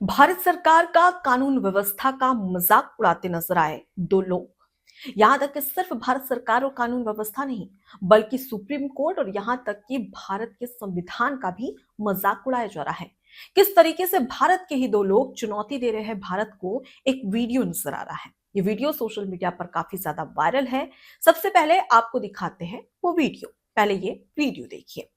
भारत सरकार का कानून व्यवस्था का मजाक उड़ाते नजर आए दो लोग। यहां तक कि सिर्फ भारत सरकार और कानून व्यवस्था नहीं, बल्कि सुप्रीम कोर्ट और यहां तक कि भारत के संविधान का भी मजाक उड़ाया जा रहा है। किस तरीके से भारत के ही दो लोग चुनौती दे रहे हैं भारत को, एक वीडियो नजर आ रहा है। ये वीडियो सोशल मीडिया पर काफी ज्यादा वायरल है। सबसे पहले आपको दिखाते हैं वो वीडियो। पहले ये वीडियो देखिए।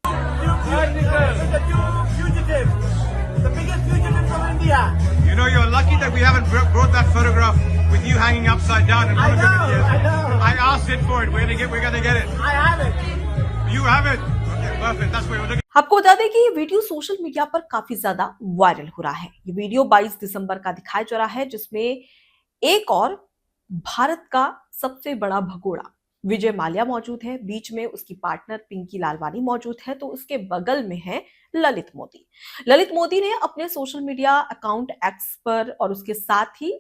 The biggest fugitive from India. You know, you're lucky that we haven't brought that photograph with you hanging upside down in front of him yet. I know. I asked it for it. We're gonna get it. I have it. You have it. Okay, perfect. That's what we're looking. आपको बता दें कि ये video social media पर काफी ज्यादा viral हो रहा है। ये वीडियो 22 दिसंबर का दिखाया जा रहा है, जिसमें एक और भारत का सबसे बड़ा भगोड़ा विजय माल्या मौजूद है। बीच में उसकी पार्टनर पिंकी लालवानी मौजूद है, तो उसके बगल में है ललित मोदी। ललित मोदी ने अपने सोशल मीडिया अकाउंट एक्स पर और उसके साथ ही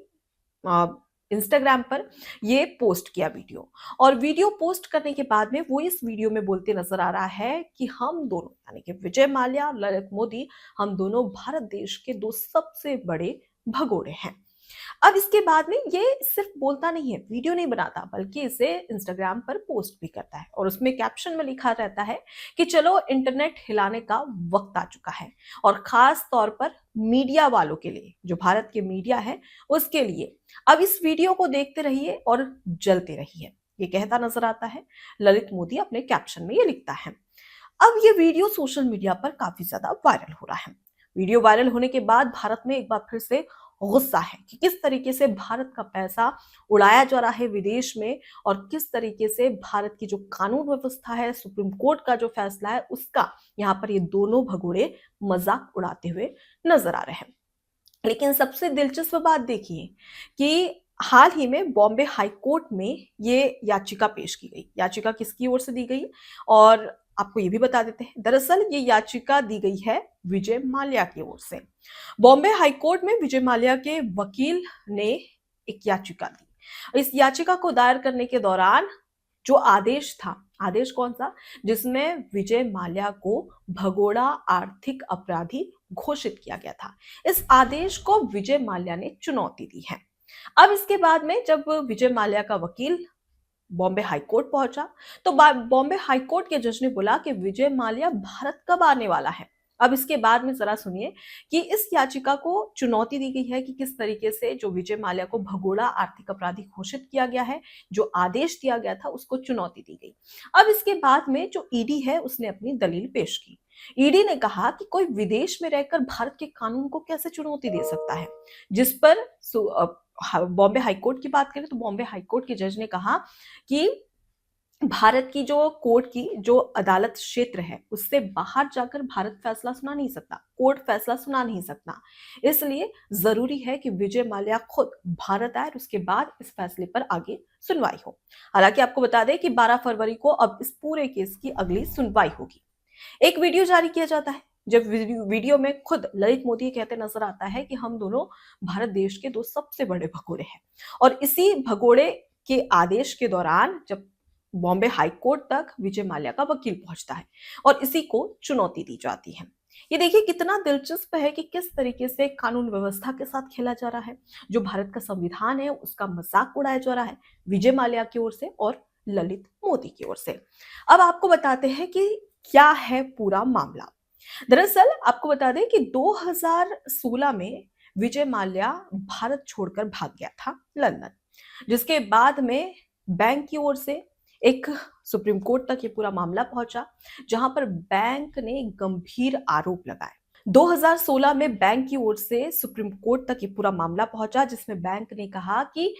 इंस्टाग्राम पर ये पोस्ट किया वीडियो। और वीडियो पोस्ट करने के बाद में वो इस वीडियो में बोलते नजर आ रहा है कि हम दोनों, यानी कि विजय माल्या और ललित मोदी, हम दोनों भारत देश के दो सबसे बड़े भगोड़े हैं। अब इसके बाद में ये सिर्फ बोलता नहीं है, वीडियो नहीं बनाता, बल्कि इसे इंस्टाग्राम पर पोस्ट भी करता है और उसमें कैप्शन में लिखा रहता है कि चलो इंटरनेट हिलाने का वक्त आ चुका है। और खास तौर पर मीडिया वालों के लिए, जो भारत के मीडिया है उसके लिए, अब इस वीडियो को देखते रहिए और जलते रहिए, ये कहता नजर आता है ललित मोदी अपने कैप्शन में। ये लिखता है। अब ये वीडियो सोशल मीडिया पर काफी ज्यादा वायरल हो रहा है। वीडियो वायरल होने के बाद भारत में एक बार फिर से गुस्सा है कि किस तरीके से भारत का पैसा उड़ाया जा रहा है विदेश में, और किस तरीके से भारत की जो कानून व्यवस्था है, सुप्रीम कोर्ट का जो फैसला है, उसका यहाँ पर ये दोनों भगोड़े मजाक उड़ाते हुए नजर आ रहे हैं। लेकिन सबसे दिलचस्प बात देखिए कि हाल ही में बॉम्बे हाई कोर्ट में ये याचिका पेश की गई। याचिका किसकी ओर से दी गई, और आपको ये भी बता देते हैं। दरअसल ये याचिका दी गई है विजय माल्या की ओर से। बॉम्बे हाई कोर्ट में विजय माल्या के वकील ने एक याचिका दी। इस याचिका को दायर करने के दौरान जो आदेश था, आदेश कौन सा, जिसमें विजय माल्या को भगोड़ा आर्थिक अपराधी घोषित किया गया था, इस आदेश को विजय माल्या ने चुनौती दी है। अब इसके बाद में जब विजय माल्या का वकील बॉम्बे हाई कोर्ट पहुंचा, तो बॉम्बे हाई कोर्ट के जज ने बोला कि विजय माल्या भारत कब आने वाला है। अब इसके बाद में जरा सुनिए कि इस याचिका को चुनौती दी गई है कि किस तरीके से जो विजय माल्या को भगोड़ा आर्थिक अपराधी घोषित किया गया है, जो आदेश दिया गया था, उसको चुनौती दी गई। अब इसके बाद में जो ईडी है उसने अपनी दलील पेश की। ईडी ने कहा कि कोई विदेश में रहकर भारत के कानून को कैसे चुनौती दे सकता है, जिस पर बॉम्बे हाईकोर्ट की बात करें तो बॉम्बे हाईकोर्ट के जज ने कहा कि भारत की जो कोर्ट की जो अदालत क्षेत्र है, उससे बाहर जाकर भारत फैसला सुना नहीं सकता, कोर्ट फैसला सुना नहीं सकता। इसलिए जरूरी है कि विजय माल्या खुद भारत आए और उसके बाद इस फैसले पर आगे सुनवाई हो। हालांकि आपको बता दें कि 12 फरवरी को अब इस पूरे केस की अगली सुनवाई होगी। एक वीडियो जारी किया जाता है, जब वीडियो में खुद ललित मोदी कहते नजर आता है कि हम दोनों भारत देश के दो सबसे बड़े भगोड़े हैं। और इसी भगोड़े के आदेश के दौरान जब बॉम्बे हाई कोर्ट तक विजय माल्या का वकील पहुंचता है और इसी को चुनौती दी जाती है। ये देखिए कितना दिलचस्प है कि किस तरीके से कानून व्यवस्था के साथ खेला जा रहा है। जो भारत का संविधान है उसका मजाक उड़ाया जा रहा है विजय माल्या की ओर से और ललित मोदी की ओर से। अब आपको बताते हैं कि क्या है पूरा मामला। दरअसल आपको बता दें कि 2016 में विजय माल्या भारत छोड़कर भाग गया था लंदन, जिसके बाद में बैंक की ओर से एक सुप्रीम कोर्ट तक ये पूरा मामला पहुंचा, जहां पर बैंक ने गंभीर आरोप लगाए। 2016 में बैंक की ओर से सुप्रीम कोर्ट तक ये पूरा मामला पहुंचा, जिसमें बैंक ने कहा कि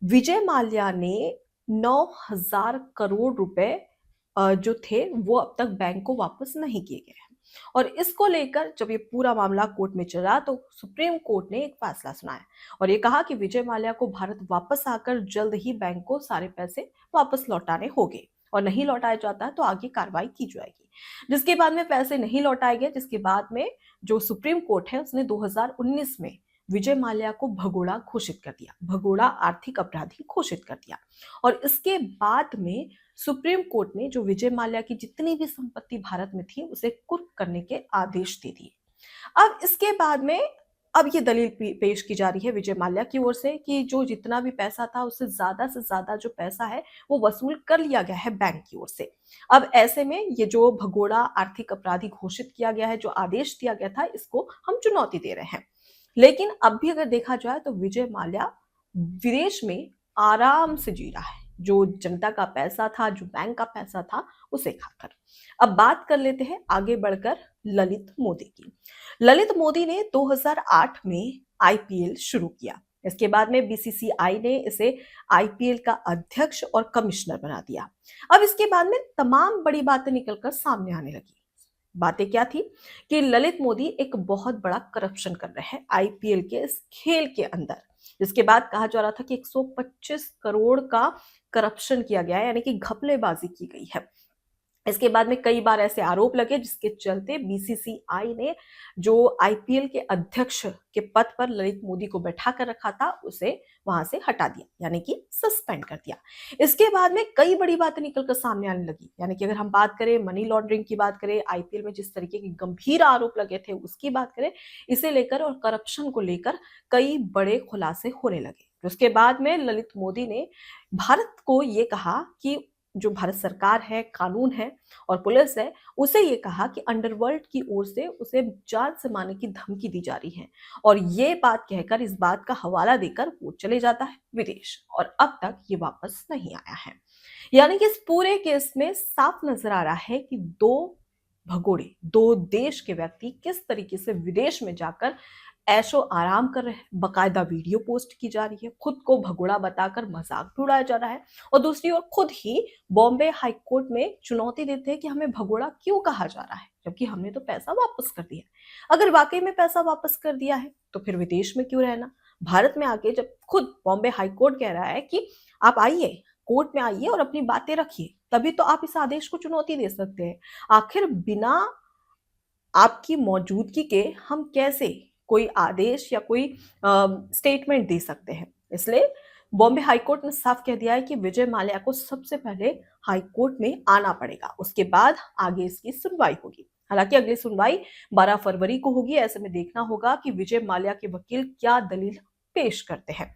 विजय माल्या ने 9,000 करोड़ रुपए जो थे वो अब तक बैंक को वापस नहीं किए गए हैं। और इसको लेकर जब ये पूरा मामला कोर्ट में चला तो सुप्रीम कोर्ट ने एक फैसला सुनाया और ये कहा कि विजय माल्या को भारत वापस आकर जल्द ही बैंक को सारे पैसे वापस लौटाने होंगे, और नहीं लौटाया जाता है तो आगे कार्रवाई की जाएगी। जिसके बाद में पैसे नहीं लौटाए गए, जिसके बाद में जो सुप्रीम कोर्ट है उसने 2019 में विजय माल्या को भगोड़ा घोषित कर दिया, भगोड़ा आर्थिक अपराधी घोषित कर दिया। और इसके बाद में सुप्रीम कोर्ट ने जो विजय माल्या की जितनी भी संपत्ति भारत में थी उसे कुर्क करने के आदेश दे दिए। अब इसके बाद में अब ये दलील पेश की जा रही है विजय माल्या की ओर से कि जो जितना भी पैसा था उससे ज्यादा जो पैसा है वो वसूल कर लिया गया है बैंक की ओर से। अब ऐसे में ये जो भगोड़ा आर्थिक अपराधी घोषित किया गया है, जो आदेश दिया गया था, इसको हम चुनौती दे रहे हैं। लेकिन अब भी अगर देखा जाए तो विजय माल्या विदेश में आराम से जी रहा है, जो जनता का पैसा था, जो बैंक का पैसा था, उसे खाकर। अब बात कर लेते हैं आगे बढ़कर ललित मोदी की। ललित मोदी ने 2008 में आईपीएल शुरू किया। इसके बाद में बीसीसीआई ने इसे आईपीएल का अध्यक्ष और कमिश्नर बना दिया। अब इसके बाद में तमाम बड़ी बातें निकलकर सामने आने लगी। बातें क्या थी कि ललित मोदी एक बहुत बड़ा करप्शन कर रहे हैं आईपीएल के इस खेल के अंदर, जिसके बाद कहा जा रहा था कि 125 करोड़ का करप्शन किया गया है, यानी कि घपलेबाजी की गई है। इसके बाद में कई बार ऐसे आरोप लगे जिसके चलते बीसीसीआई ने जो आईपीएल के अध्यक्ष के पद पर ललित मोदी को बैठा कर रखा था उसे वहां से हटा दिया, यानी कि सस्पेंड कर दिया। इसके बाद में कई बड़ी बातें निकलकर सामने आने लगी, यानी कि अगर हम बात करें मनी लॉन्ड्रिंग की बात करें, आईपीएल में जिस तरीके के गंभीर आरोप लगे थे उसकी बात करें, इसे लेकर और करप्शन को लेकर कई बड़े खुलासे होने लगे। उसके बाद में ललित मोदी ने भारत को ये कहा कि जो भारत सरकार है, कानून है और पुलिस है, उसे ये कहा कि अंडरवर्ल्ड की ओर से उसे जान से मारने की धमकी दी जा रही है, और ये बात कहकर, इस बात का हवाला देकर वो चले जाता है विदेश, और अब तक ये वापस नहीं आया है। यानी कि इस पूरे केस में साफ नजर आ रहा है कि दो भगोड़े, दो देश के व्यक्ति किस तरीके से विदेश में जाकर ऐशो आराम कर रहे हैं। बकायदा वीडियो पोस्ट की जा रही है, खुद को भगोड़ा बताकर मजाक भी उड़ाया जा रहा है, और दूसरी ओर खुद ही बॉम्बे हाई कोर्ट में चुनौती देते हैं कि हमें भगोड़ा क्यों कहा जा रहा है, जबकि हमने तो पैसा वापस कर दिया है। अगर वाकई में पैसा वापस कर दिया है तो फिर विदेश में क्यों रहना। भारत में आके जब खुद बॉम्बे हाई कोर्ट कह रहा है कि आप आइए, कोर्ट में आइए और अपनी बातें रखिए, तभी तो आप इस आदेश को चुनौती दे सकते हैं। आखिर बिना आपकी मौजूदगी के हम कैसे कोई आदेश या कोई स्टेटमेंट दे सकते हैं। इसलिए बॉम्बे हाईकोर्ट ने साफ कह दिया है कि विजय माल्या को सबसे पहले हाईकोर्ट में आना पड़ेगा, उसके बाद आगे इसकी सुनवाई होगी। हालांकि अगली सुनवाई 12 फरवरी को होगी। ऐसे में देखना होगा कि विजय माल्या के वकील क्या दलील पेश करते हैं।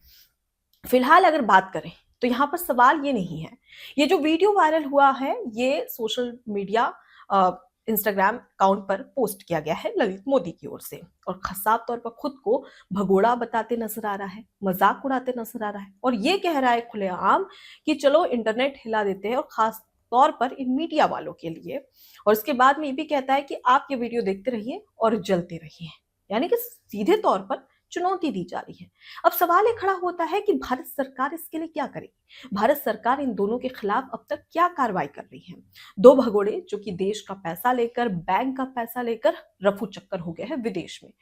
फिलहाल अगर बात करें तो यहाँ पर सवाल ये नहीं है, ये जो वीडियो वायरल हुआ है ये सोशल मीडिया इंस्टाग्राम अकाउंट पर पोस्ट किया गया है ललित मोदी की ओर से, और साफ तौर पर खुद को भगोड़ा बताते नजर आ रहा है, मजाक उड़ाते नजर आ रहा है, और ये कह रहा है खुलेआम कि चलो इंटरनेट हिला देते हैं, और खास तौर पर इन मीडिया वालों के लिए। और इसके बाद में ये भी कहता है कि आप ये वीडियो देखते रहिए और जलते रहिए, यानी कि सीधे तौर पर चुनौती दी जा रही है। अब सवाल ये खड़ा होता है कि भारत सरकार इसके लिए क्या करेगी। भारत सरकार इन दोनों के खिलाफ अब तक क्या कार्रवाई कर रही है। दो भगोड़े जो कि देश का पैसा लेकर, बैंक का पैसा लेकर रफू चक्कर हो गए हैं विदेश में,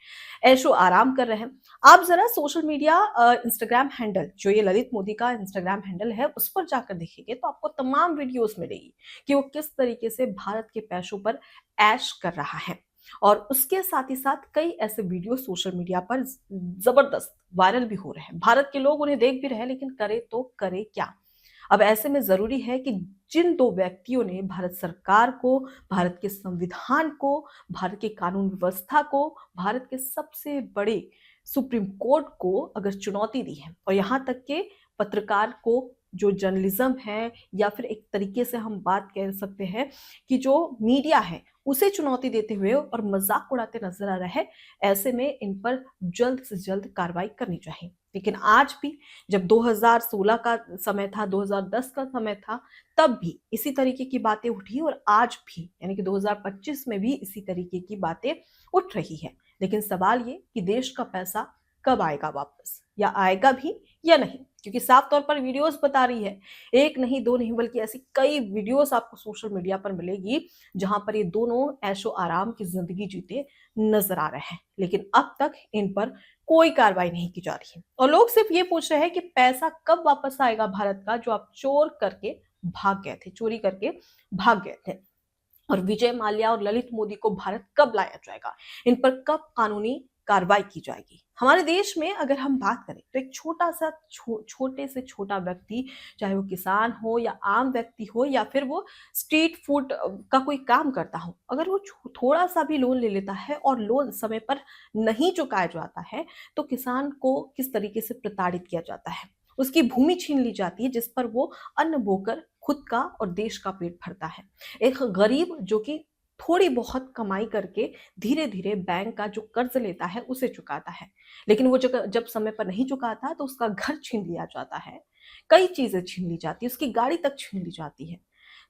ऐशो आराम कर रहे हैं। आप जरा सोशल मीडिया इंस्टाग्राम हैंडल, जो ये ललित मोदी का इंस्टाग्राम हैंडल है, उस पर जाकर देखेंगे तो आपको तमाम वीडियोस मिलेगी कि वो किस तरीके से भारत के पैसों पर ऐश कर रहा है। और उसके साथ ही साथ कई ऐसे वीडियो सोशल मीडिया पर जबरदस्त वायरल भी हो रहे हैं। भारत के लोग उन्हें देख भी रहे हैं, लेकिन करे तो करे क्या। अब ऐसे में जरूरी है कि जिन दो व्यक्तियों ने भारत सरकार को, भारत के संविधान को, भारत के कानून व्यवस्था को, भारत के सबसे बड़े सुप्रीम कोर्ट को अगर चुनौती दी है, और यहाँ तक के पत्रकार को, जो जर्नलिज्म है, या फिर एक तरीके से हम बात कह सकते हैं कि जो मीडिया है, उसे चुनौती देते हुए और मजाक उड़ाते नजर आ रहा है, ऐसे में इन पर जल्द से जल्द कार्रवाई करनी चाहिए। लेकिन आज भी जब 2016 का समय था, 2010 का समय था, तब भी इसी तरीके की बातें उठी, और आज भी यानी कि 2025 में भी इसी तरीके की बातें उठ रही है। लेकिन सवाल ये कि देश का पैसा कब आएगा वापस, या आएगा भी या नहीं, क्योंकि साफ तौर पर वीडियोस बता रही है, एक नहीं दो नहीं बल्कि ऐसी कई वीडियोस आपको सोशल मीडिया पर मिलेगी जहां पर ये दोनों ऐशो आराम की जिंदगी जीते नजर आ रहे हैं। लेकिन अब तक इन पर कोई कार्रवाई नहीं की जा रही है, और लोग सिर्फ ये पूछ रहे हैं कि पैसा कब वापस आएगा भारत का, जो आप चोर करके भाग गए थे, चोरी करके भाग गए थे। और विजय माल्या और ललित मोदी को भारत कब लाया जाएगा, इन पर कब कानूनी कार्रवाई की जाएगी। हमारे देश में अगर हम बात करें तो एक छोटा सा छोटे से छोटा व्यक्ति, चाहे वो किसान हो या आम व्यक्ति हो या फिर वो स्ट्रीट फूड का कोई काम करता हो, अगर वो थोड़ा सा भी लोन ले लेता है और लोन समय पर नहीं चुकाया जाता है तो किसान को किस तरीके से प्रताड़ित किया जाता है। उसकी भूमि छीन ली जाती है जिस पर वो अन्न बोकर खुद का और देश का पेट भरता है। एक गरीब जो कि थोड़ी बहुत कमाई करके धीरे धीरे बैंक का जो कर्ज लेता है उसे चुकाता है, लेकिन वो जब समय पर नहीं चुकाता तो उसका घर छीन लिया जाता है, कई चीजें छीन ली जाती है, उसकी गाड़ी तक छीन ली जाती है।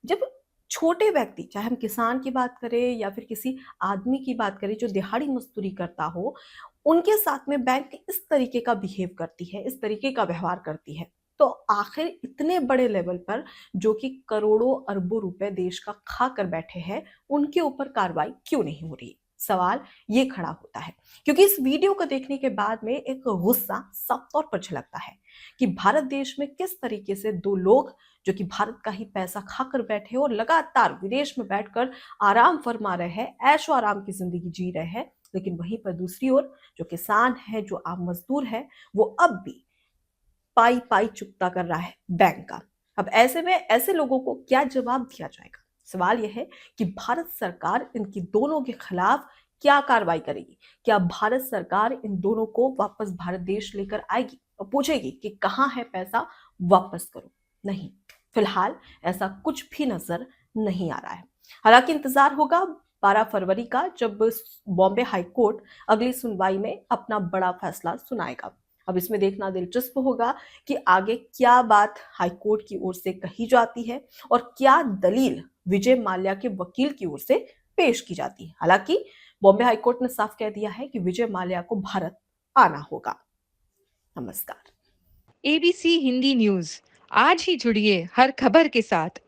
जब छोटे व्यक्ति, चाहे हम किसान की बात करें या फिर किसी आदमी की बात करें जो दिहाड़ी मजदूरी करता हो, उनके साथ में बैंक इस तरीके का बिहेव करती है, इस तरीके का व्यवहार करती है, तो आखिर इतने बड़े लेवल पर जो कि करोड़ों अरबों रुपए देश का खा कर बैठे हैं, उनके ऊपर कार्रवाई क्यों नहीं हो रही? सवाल ये खड़ा होता है क्योंकि इस वीडियो को देखने के बाद में एक गुस्सा साफ तौर पर झलकता है कि भारत देश में किस तरीके से दो लोग जो कि भारत का ही पैसा खाकर बैठे और लगातार विदेश में बैठकर आराम फरमा रहे हैं, ऐशो आराम की जिंदगी जी रहे हैं, लेकिन वहीं पर दूसरी ओर जो किसान है, जो आम मजदूर है, वो अब भी पाई पाई चुकता कर रहा है बैंक का। अब ऐसे में ऐसे लोगों को क्या जवाब दिया जाएगा? सवाल यह है कि भारत सरकार इनकी दोनों के खिलाफ क्या कार्रवाई करेगी? क्या भारत सरकार इन दोनों को वापस भारत देश लेकर आएगी और पूछेगी कि कहाँ है पैसा, वापस करो? नहीं, फिलहाल ऐसा कुछ भी नजर नहीं आ रहा है। हालांकि इंतजार होगा 12 फरवरी का, जब बॉम्बे हाई कोर्ट अगली सुनवाई में अपना बड़ा फैसला सुनाएगा। अब इसमें देखना दिलचस्प होगा कि आगे क्या बात हाई कोर्ट की ओर से कही जाती है और क्या दलील विजय माल्या के वकील की ओर से पेश की जाती है। हालांकि बॉम्बे हाई कोर्ट ने साफ कह दिया है कि विजय माल्या को भारत आना होगा। नमस्कार। एबीसी हिंदी न्यूज, आज ही जुड़िए हर खबर के साथ